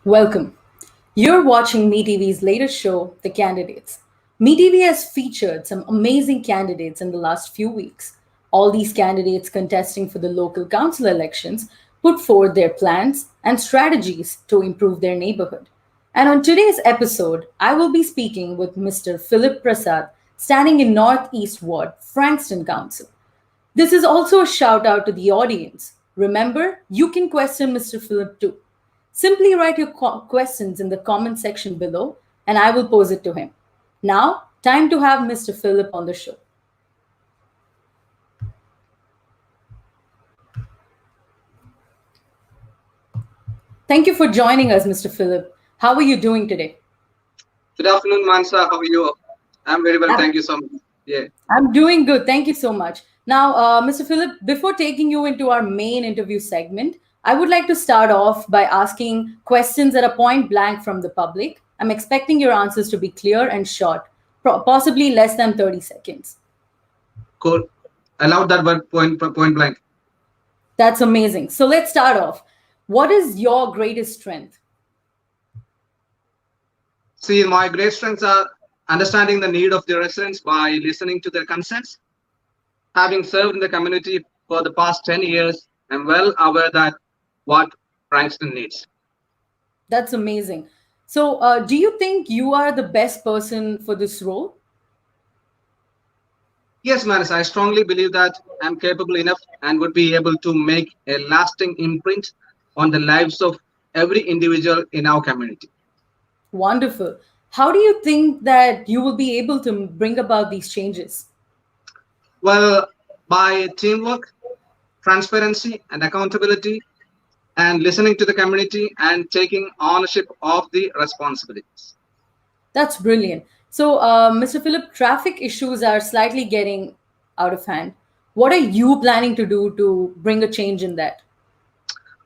Welcome. You're watching MeTV's latest show, The Candidates. MeTV has featured some amazing candidates in the last few weeks. All these candidates contesting for the local council elections put forward their plans and strategies to improve their neighborhood. And on today's episode, I will be speaking with Mr. Philip Prasad, standing in Northeast Ward, Frankston Council. This is also a shout out to the audience. Remember, you can question Mr. Philip too. Simply write your questions in the comment section below and I will pose it to him. Now, time to have Mr. Philip on the show. Thank you for joining us, Mr. Philip. How are you doing today? Good afternoon, Mansa. How are you? I'm very well. Thank you so much. Yeah. I'm doing good. Thank you so much. Now, Mr. Philip, before taking you into our main interview segment, I would like to start off by asking questions that are point blank from the public. I'm expecting your answers to be clear and short, possibly less than 30 seconds. Cool. I love that word point blank. That's amazing. So let's start off. What is your greatest strength? See, my great strengths are understanding the need of the residents by listening to their concerns. Having served in the community for the past 10 years, I'm well aware that what Frankston needs. That's amazing. So do you think you are the best person for this role? Yes, Manis, I strongly believe that I'm capable enough and would be able to make a lasting imprint on the lives of every individual in our community. Wonderful. How do you think that you will be able to bring about these changes? Well, by teamwork, transparency, and accountability, and listening to the community and taking ownership of the responsibilities. That's brilliant. So, Mr. Philip, traffic issues are slightly getting out of hand. What are you planning to do to bring a change in that?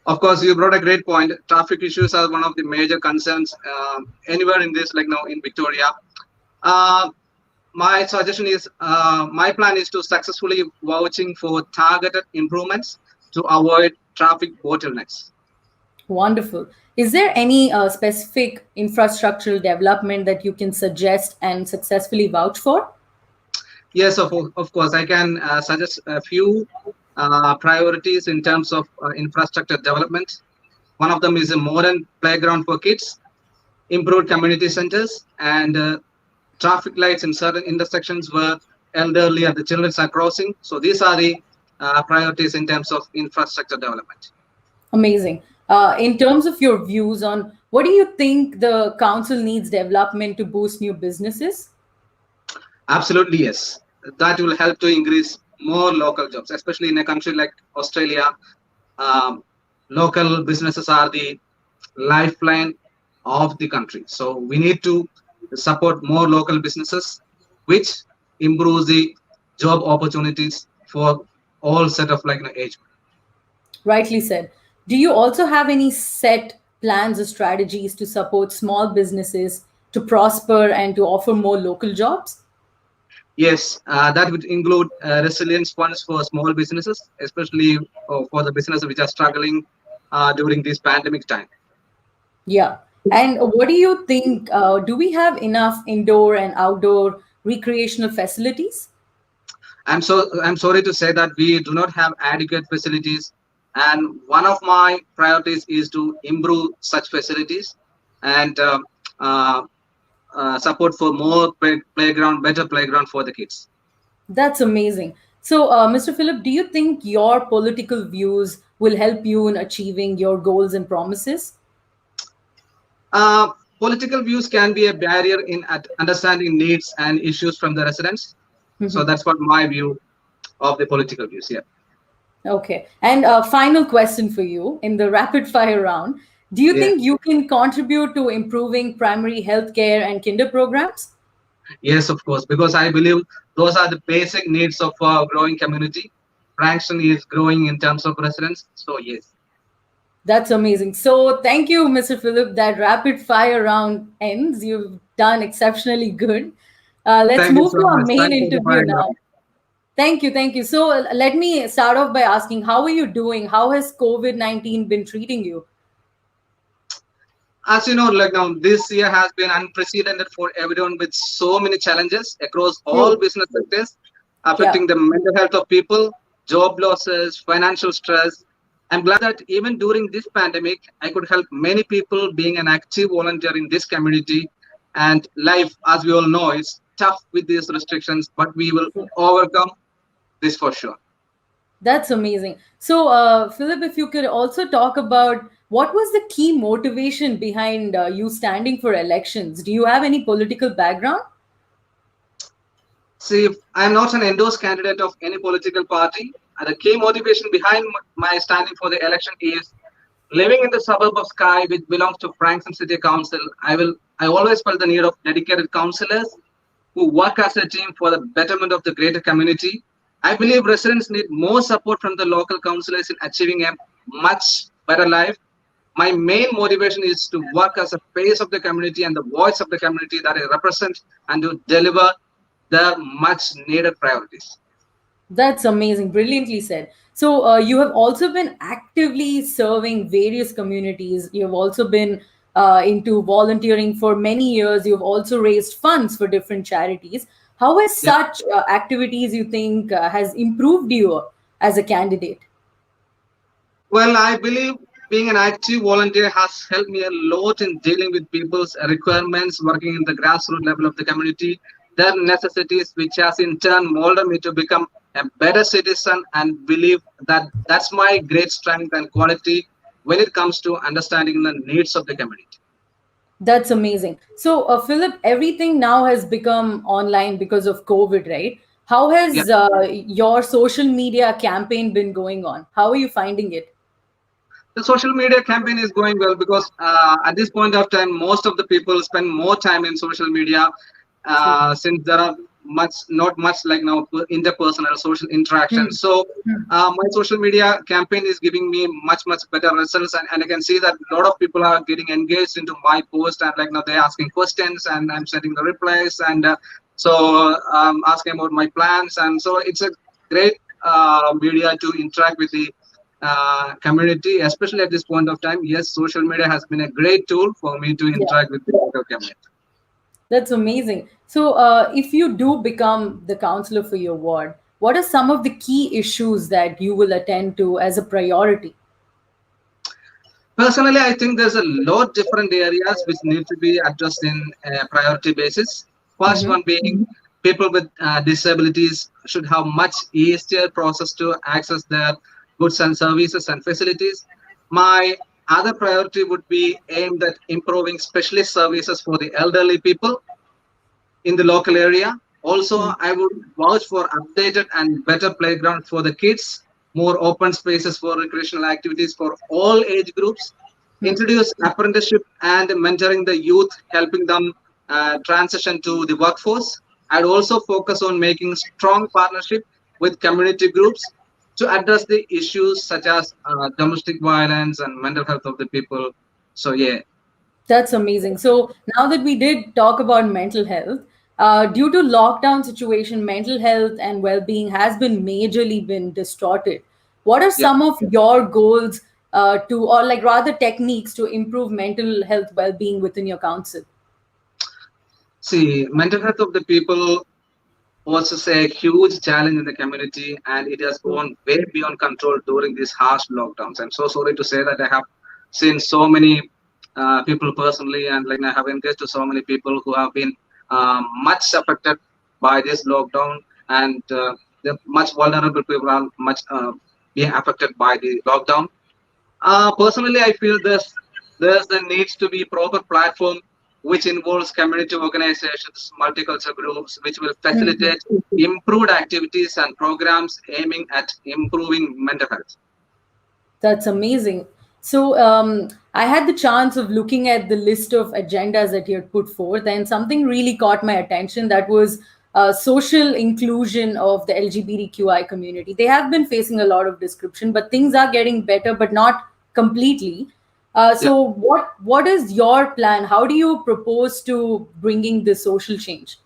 Of course, you brought a great point. Traffic issues are one of the major concerns anywhere in this, like now in Victoria. My suggestion is, my plan is to successfully vouching for targeted improvements to avoid traffic bottlenecks. Wonderful. Is there any specific infrastructural development that you can suggest and successfully vouch for? Yes, of course. I can suggest a few priorities in terms of infrastructure development. One of them is a modern playground for kids, improved community centers, and traffic lights in certain intersections where elderly and the children are crossing. So these are the priorities in terms of infrastructure development. Amazing. In terms of your views on what do you think the council needs development to boost new businesses? Absolutely, yes. That will help to increase more local jobs, especially in a country like Australia. Local businesses are the lifeline of the country. So we need to support more local businesses, which improves the job opportunities for all set of age. Rightly said. Do you also have any set plans or strategies to support small businesses to prosper and to offer more local jobs? Yes, that would include resilience funds for small businesses, especially for the businesses which are struggling during this pandemic time. Yeah. And what do you think? Do we have enough indoor and outdoor recreational facilities? I'm sorry to say that we do not have adequate facilities, and one of my priorities is to improve such facilities and support for more better playground for the kids. That's amazing. So, Mr. Philip, do you think your political views will help you in achieving your goals and promises? Political views can be a barrier in understanding needs and issues from the residents. So that's what my view of the political views. Yeah. Okay. And final question for you in the rapid fire round. Do you think you can contribute to improving primary healthcare and kinder programs? Yes, of course, because I believe those are the basic needs of a growing community. Frankston is growing in terms of residents. So yes. That's amazing. So thank you, Mr. Philip. That rapid fire round ends. You've done exceptionally good. Let's Thank you move so to our much. main Thank you for the interview fire now. round. Thank you. Thank you. So let me start off by asking, how are you doing? How has COVID-19 been treating you? As you know, like now, this year has been unprecedented for everyone with so many challenges across all True. business sectors, Yeah. affecting the mental health of people, job losses, financial stress. I'm glad that even during this pandemic, I could help many people being an active volunteer in this community. And life, as we all know, is tough with these restrictions, but we will overcome this for sure. That's amazing. So, Philip, if you could also talk about what was the key motivation behind you standing for elections? Do you have any political background? See, I'm not an endorsed candidate of any political party. And the key motivation behind my standing for the election is living in the suburb of Skye, which belongs to Frankston City Council. I always felt the need of dedicated councillors who work as a team for the betterment of the greater community. I believe residents need more support from the local councillors in achieving a much better life. My main motivation is to work as a face of the community and the voice of the community that I represent and to deliver the much needed priorities. That's amazing. Brilliantly said. So, you have also been actively serving various communities. You have also been into volunteering for many years. You've also raised funds for different charities. How has Yeah. such activities you think has improved you as a candidate? Well, I believe being an active volunteer has helped me a lot in dealing with people's requirements, working in the grassroots level of the community, their necessities, which has in turn molded me to become a better citizen and believe that that's my great strength and quality when it comes to understanding the needs of the community. That's amazing. So, Philip, everything now has become online because of COVID, right? How Yeah. has your social media campaign been going on? How are you finding it? The social media campaign is going well because at this point of time, most of the people spend more time in social media True. since there are not much like now interpersonal social interaction. Hmm. So Hmm. my social media campaign is giving me much better results, and I can see that a lot of people are getting engaged into my post and like now they're asking questions and I'm sending the replies and so asking about my plans, and so it's a great media to interact with the community, especially at this point of time. Yes, social media has been a great tool for me to Yeah. interact with the local community. That's amazing. So, if you do become the counselor for your ward, what are some of the key issues that you will attend to as a priority? Personally, I think there's a lot different areas which need to be addressed in a priority basis. First Hmm. one being people with disabilities should have much easier process to access their goods and services and facilities. My other priority would be aimed at improving specialist services for the elderly people in the local area. Also, I would vouch for updated and better playgrounds for the kids, more open spaces for recreational activities for all age groups, introduce apprenticeship and mentoring the youth, helping them transition to the workforce. I'd also focus on making strong partnership with community groups to address the issues such as domestic violence and mental health of the people. So yeah, That's amazing. So now that we did talk about mental health, due to lockdown situation, mental health and well-being has been majorly been distorted. What are yeah. some of your goals or like rather techniques to improve mental health well-being within your council? See, mental health of the people was a huge challenge in the community, and it has gone way beyond control during these harsh lockdowns. I'm so sorry to say that I have seen so many people personally, and like I have engaged to so many people who have been much affected by this lockdown, and the much vulnerable people are much being affected by the lockdown. Personally, I feel there's the needs to be proper platform which involves community organizations, multicultural groups, which will facilitate improved activities and programs aiming at improving mental health. That's amazing. So, I had the chance of looking at the list of agendas that you had put forth, and something really caught my attention. That was social inclusion of the LGBTQI community. They have been facing a lot of description, but things are getting better, but not completely. Yeah. So, what is your plan? How do you propose to bringing this social change?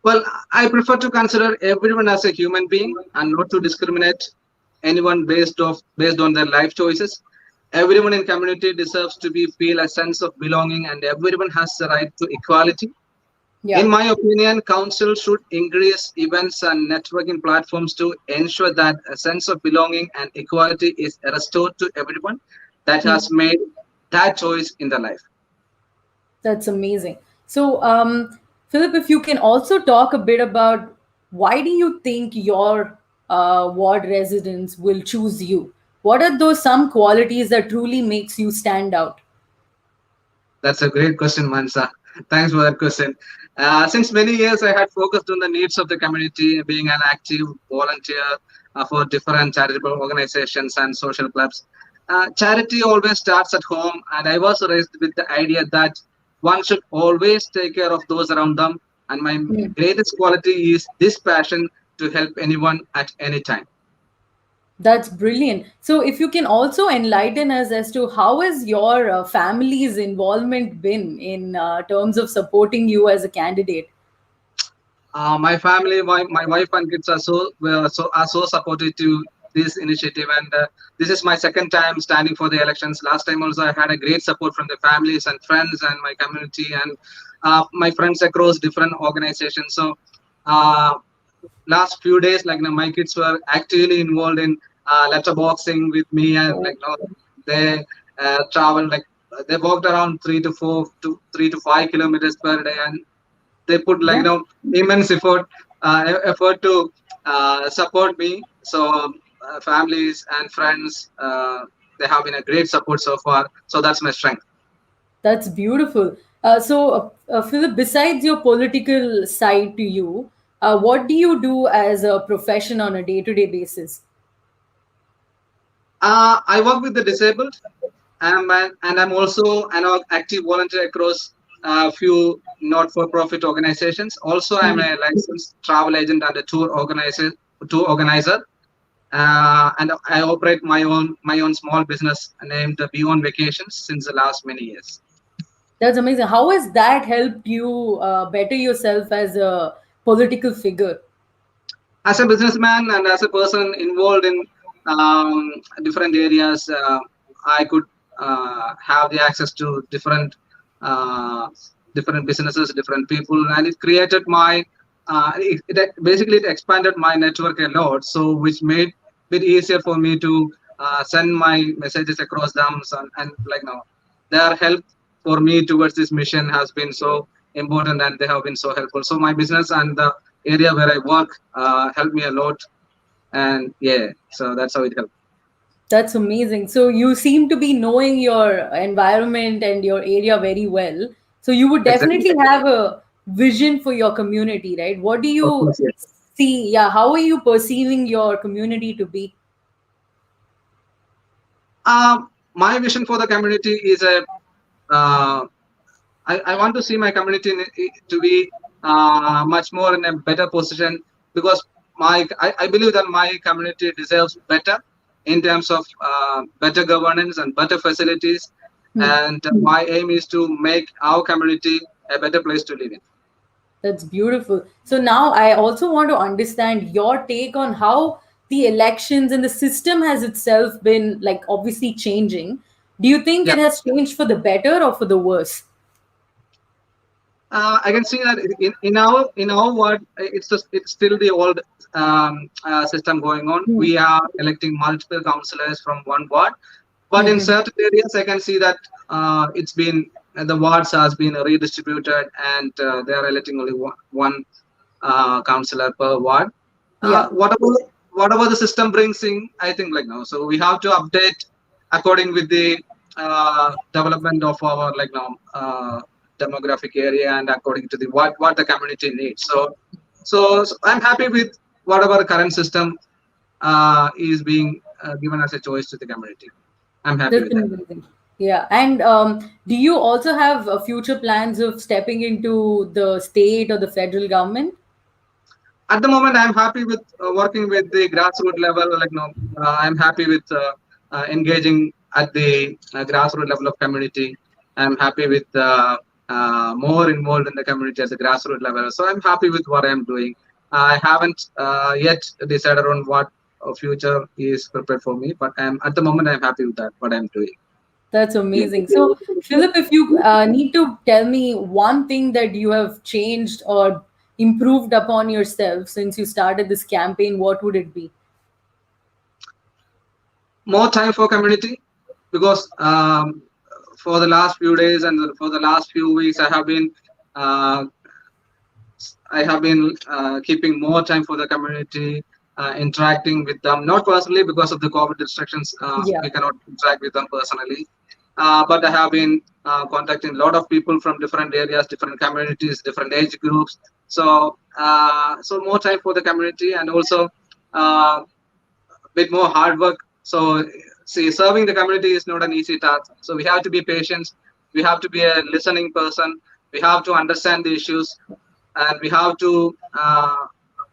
Well, I prefer to consider everyone as a human being and not to discriminate anyone based on their life choices. Everyone in community deserves to be feel a sense of belonging, and everyone has the right to equality. In Yeah. my opinion, council should increase events and networking platforms to ensure that a sense of belonging and equality is restored to everyone that Hmm. has made that choice in their life. That's amazing. So, Philip, if you can also talk a bit about why do you think your ward residents will choose you? What are those some qualities that truly makes you stand out? That's a great question, Mansa. Thanks for that question. Since many years, I had focused on the needs of the community, being an active volunteer for different charitable organizations and social clubs. Charity always starts at home, and I was raised with the idea that one should always take care of those around them. And my Hmm. greatest quality is this passion to help anyone at any time. That's brilliant. So, if you can also enlighten us as to how has your family's involvement been in terms of supporting you as a candidate? My family, my wife and kids are so supportive to this initiative, and this is my second time standing for the elections. Last time also, I had a great support from the families and friends and my community and my friends across different organizations. So, uh, last few days, like my kids were actively involved in letterboxing with me, and they traveled they walked around 3 to 5 kilometers per day, and they put Yeah. immense effort to support me. So families and friends, they have been a great support so far, so that's my strength. That's beautiful. Philip, besides your political side to you, what do you do as a profession on a day to day basis? I work with the disabled, and I'm also an active volunteer across a few not-for-profit organizations. Also, I'm a licensed travel agent and a tour organizer, and I operate my own small business named Beyond Vacations since the last many years. That's amazing. How has that helped you better yourself as a political figure? As a businessman and as a person involved in different areas, I could have the access to uh, different businesses, different people, and it created basically it expanded my network a lot. So which made it easier for me to send my messages across them, and their help for me towards this mission has been so important, and they have been so helpful. So my business and the area where I work helped me a lot, and yeah, so that's how it helped. That's amazing. So you seem to be knowing your environment and your area very well. So you would Exactly. definitely have a vision for your community, right? What do Of you course, yes. see? Yeah, how are you perceiving your community to be? My vision for the community is uh, I want to see my community to be much more in a better position, because I believe that my community deserves better in terms of better governance and better facilities, Hmm. and my aim is to make our community a better place to live in. That's beautiful. So now I also want to understand your take on how the elections and the system has itself been like obviously changing. Do you think Yeah. it has changed for the better or for the worse? I can see that in our ward, it's still the old system going on. Hmm. We are electing multiple councillors from one ward, but in Hmm. certain areas, I can see that it's been the wards has been redistributed, and they are electing only one councillor per ward. Yeah. Whatever the system brings in, I think now. So we have to update according with the development of our demographic area, and according to the what the community needs. So I'm happy with whatever the current system is being given as a choice to the community. I'm happy That's with that. amazing. Yeah. And do you also have future plans of stepping into the state or the federal government? At the moment, I'm happy with working with the grassroots level. I'm happy with engaging at the grassroots level of community. I'm happy with more involved in the community at the grassroots level, so I'm happy with what I'm doing. I haven't yet decided on future is prepared for me. But at the moment I'm happy with that what I'm doing. That's amazing. So, Philip, if you need to tell me one thing that you have changed or improved upon yourself since you started this campaign, what would it be? More time for community, because for the last few days and for the last few weeks uh, I have been keeping more time for the community, interacting with them, not personally because of the COVID restrictions. Yeah. We cannot interact with them personally, but I have been contacting a lot of people from different areas, different communities, different age groups. So more time for the community, and also uh, bit more hard work. So, see, serving the community is not an easy task. So we have to be patient. We have to be a listening person. We have to understand the issues, and we have to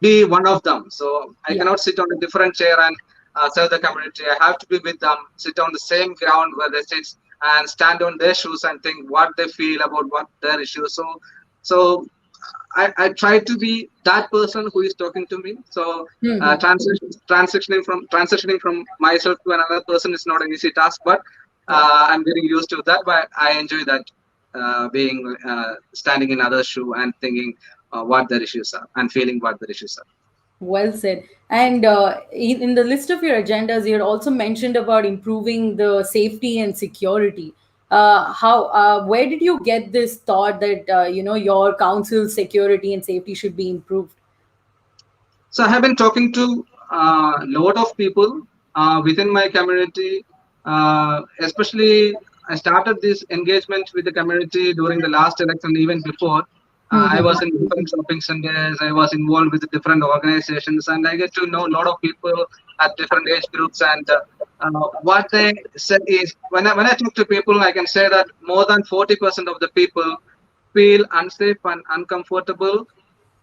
be one of them. So I Yeah. cannot sit on a different chair and serve the community. I have to be with them, sit on the same ground where they sit, and stand on their shoes and think what they feel about what their issues. So I try to be that person who is talking to me. So Hmm. transitioning from myself to another person is not an easy task, but Yeah. I'm getting used to that. But I enjoy that, being standing in other shoe and thinking what their issues are and feeling what their issues are. Well said. And in the list of your agendas, you had also mentioned about improving the safety and security. Where did you get this thought that your council's security and safety should be improved? So I have been talking to a lot of people within my community. Especially, I started this engagement with the community during the last election, even before. I was in different shopping centers. I was involved with different organizations, and I get to know a lot of people at different age groups. And what they said is, when I talk to people, I can say that more than 40% of the people feel unsafe and uncomfortable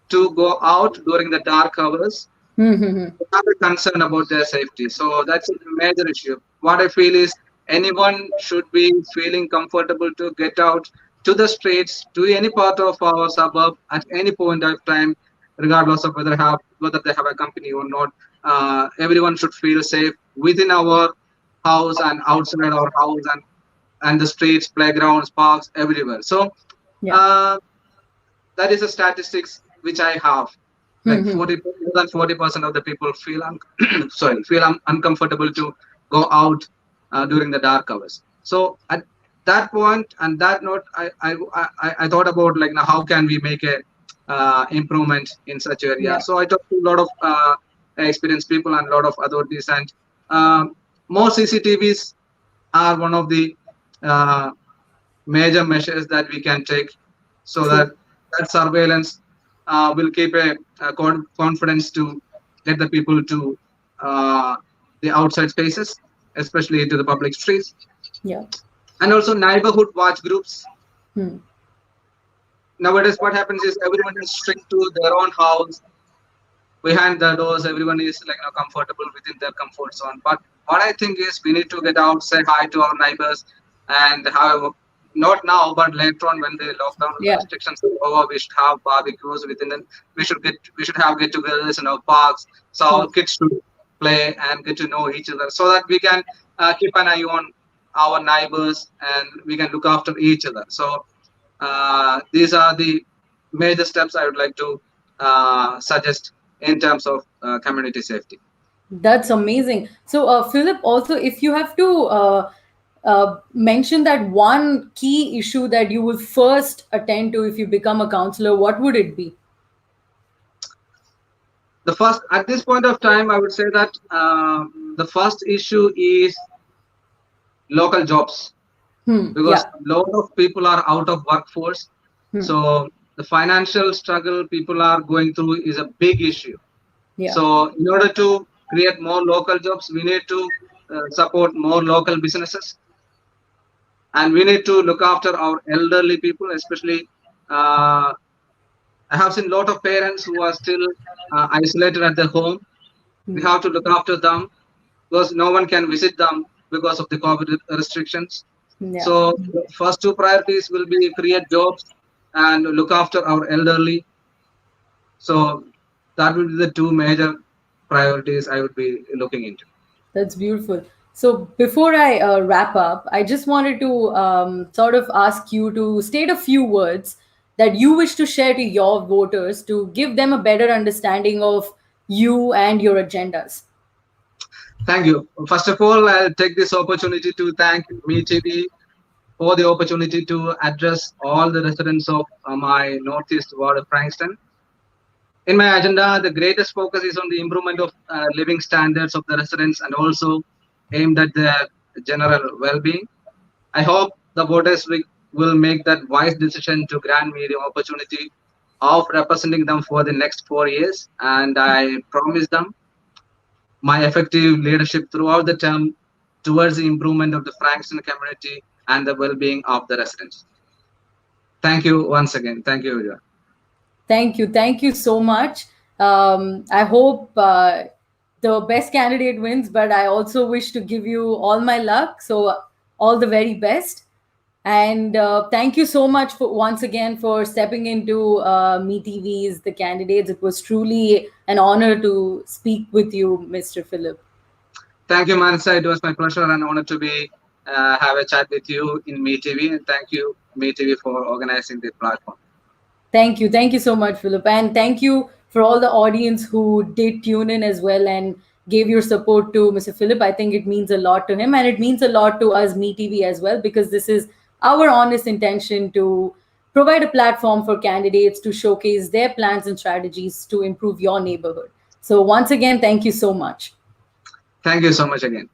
to go out during the dark hours, have a concern about their safety. So that's a major issue. What I feel is anyone should be feeling comfortable to get out to the streets, to any part of our suburb at any point of time, regardless of whether they have a company or not. Everyone should feel safe within our house and outside our house, and the streets, playgrounds, parks, everywhere. So Yeah. uh, that is a statistics which I have. Like 40, more than 40% of the people feel uncomfortable to go out during the dark hours. So at that point and that note, I thought about, like, now how can we make a improvement in such area. Yeah. So I talked to a lot of experienced people and a lot of authorities, and more CCTVs are one of the uh, major measures that we can take, so that True. that surveillance will keep a confidence to get the people to uh, the outside spaces, especially to the public streets, Yeah. and also neighborhood watch groups. Hmm. Nowadays, what happens is everyone is strict to their own house, behind the doors. Everyone is, like, comfortable within their comfort zone. But what I think is we need to get out, say hi to our neighbors, and have not now, but later on when the lockdown Yeah. restrictions are over, we should have barbecues within it. We should have get-togethers in our parks, so our True. kids should play and get to know each other, so that we can keep an eye on our neighbors and we can look after each other. So these are the major steps I would like to suggest in terms of community safety. That's amazing. So, Philip, also, if you have to mention that one key issue that you will first attend to if you become a counselor, what would it be? The first, at this point of time, I would say that the first issue is local jobs, because Yeah. a lot of people are out of workforce. Hmm. So the financial struggle people are going through is a big issue. Yeah. So in order to create more local jobs, we need to support more local businesses, and we need to look after our elderly people, especially. uh, I have seen a lot of parents who are still isolated at their home. We Hmm. have to look after them, because no one can visit them because of the COVID restrictions. Yeah. So the first two priorities will be create jobs and look after our elderly. So that will be the two major. priorities I would be looking into. That's beautiful. So before I wrap up, I just wanted to sort of ask you to state a few words that you wish to share to your voters to give them a better understanding of you and your agendas. Thank you. First of all, I'll take this opportunity to thank MeTV for the opportunity to address all the residents of my Northeast ward of Frankston. In my agenda, the greatest focus is on the improvement of living standards of the residents and also aimed at their general well-being. I hope the voters will make that wise decision to grant me the opportunity of representing them for the next 4 years, and I promise them my effective leadership throughout the term towards the improvement of the Frankston community and the well-being of the residents. Thank you once again. Thank you, everyone. Thank you. Thank you so much. I hope the best candidate wins, but I also wish to give you all my luck. So, all the very best. And thank you so much for once again for stepping into Me TV's The Candidates. It was truly an honor to speak with you, Mr. Philip. Thank you, Manasa. It was my pleasure and honor to be have a chat with you in MeTV, and thank you, MeTV, for organizing the platform. Thank you. Thank you so much, Philip. And thank you for all the audience who did tune in as well and gave your support to Mr. Philip. I think it means a lot to him and it means a lot to us, Me TV, as well, because this is our honest intention to provide a platform for candidates to showcase their plans and strategies to improve your neighborhood. So, once again, thank you so much. Thank you so much again.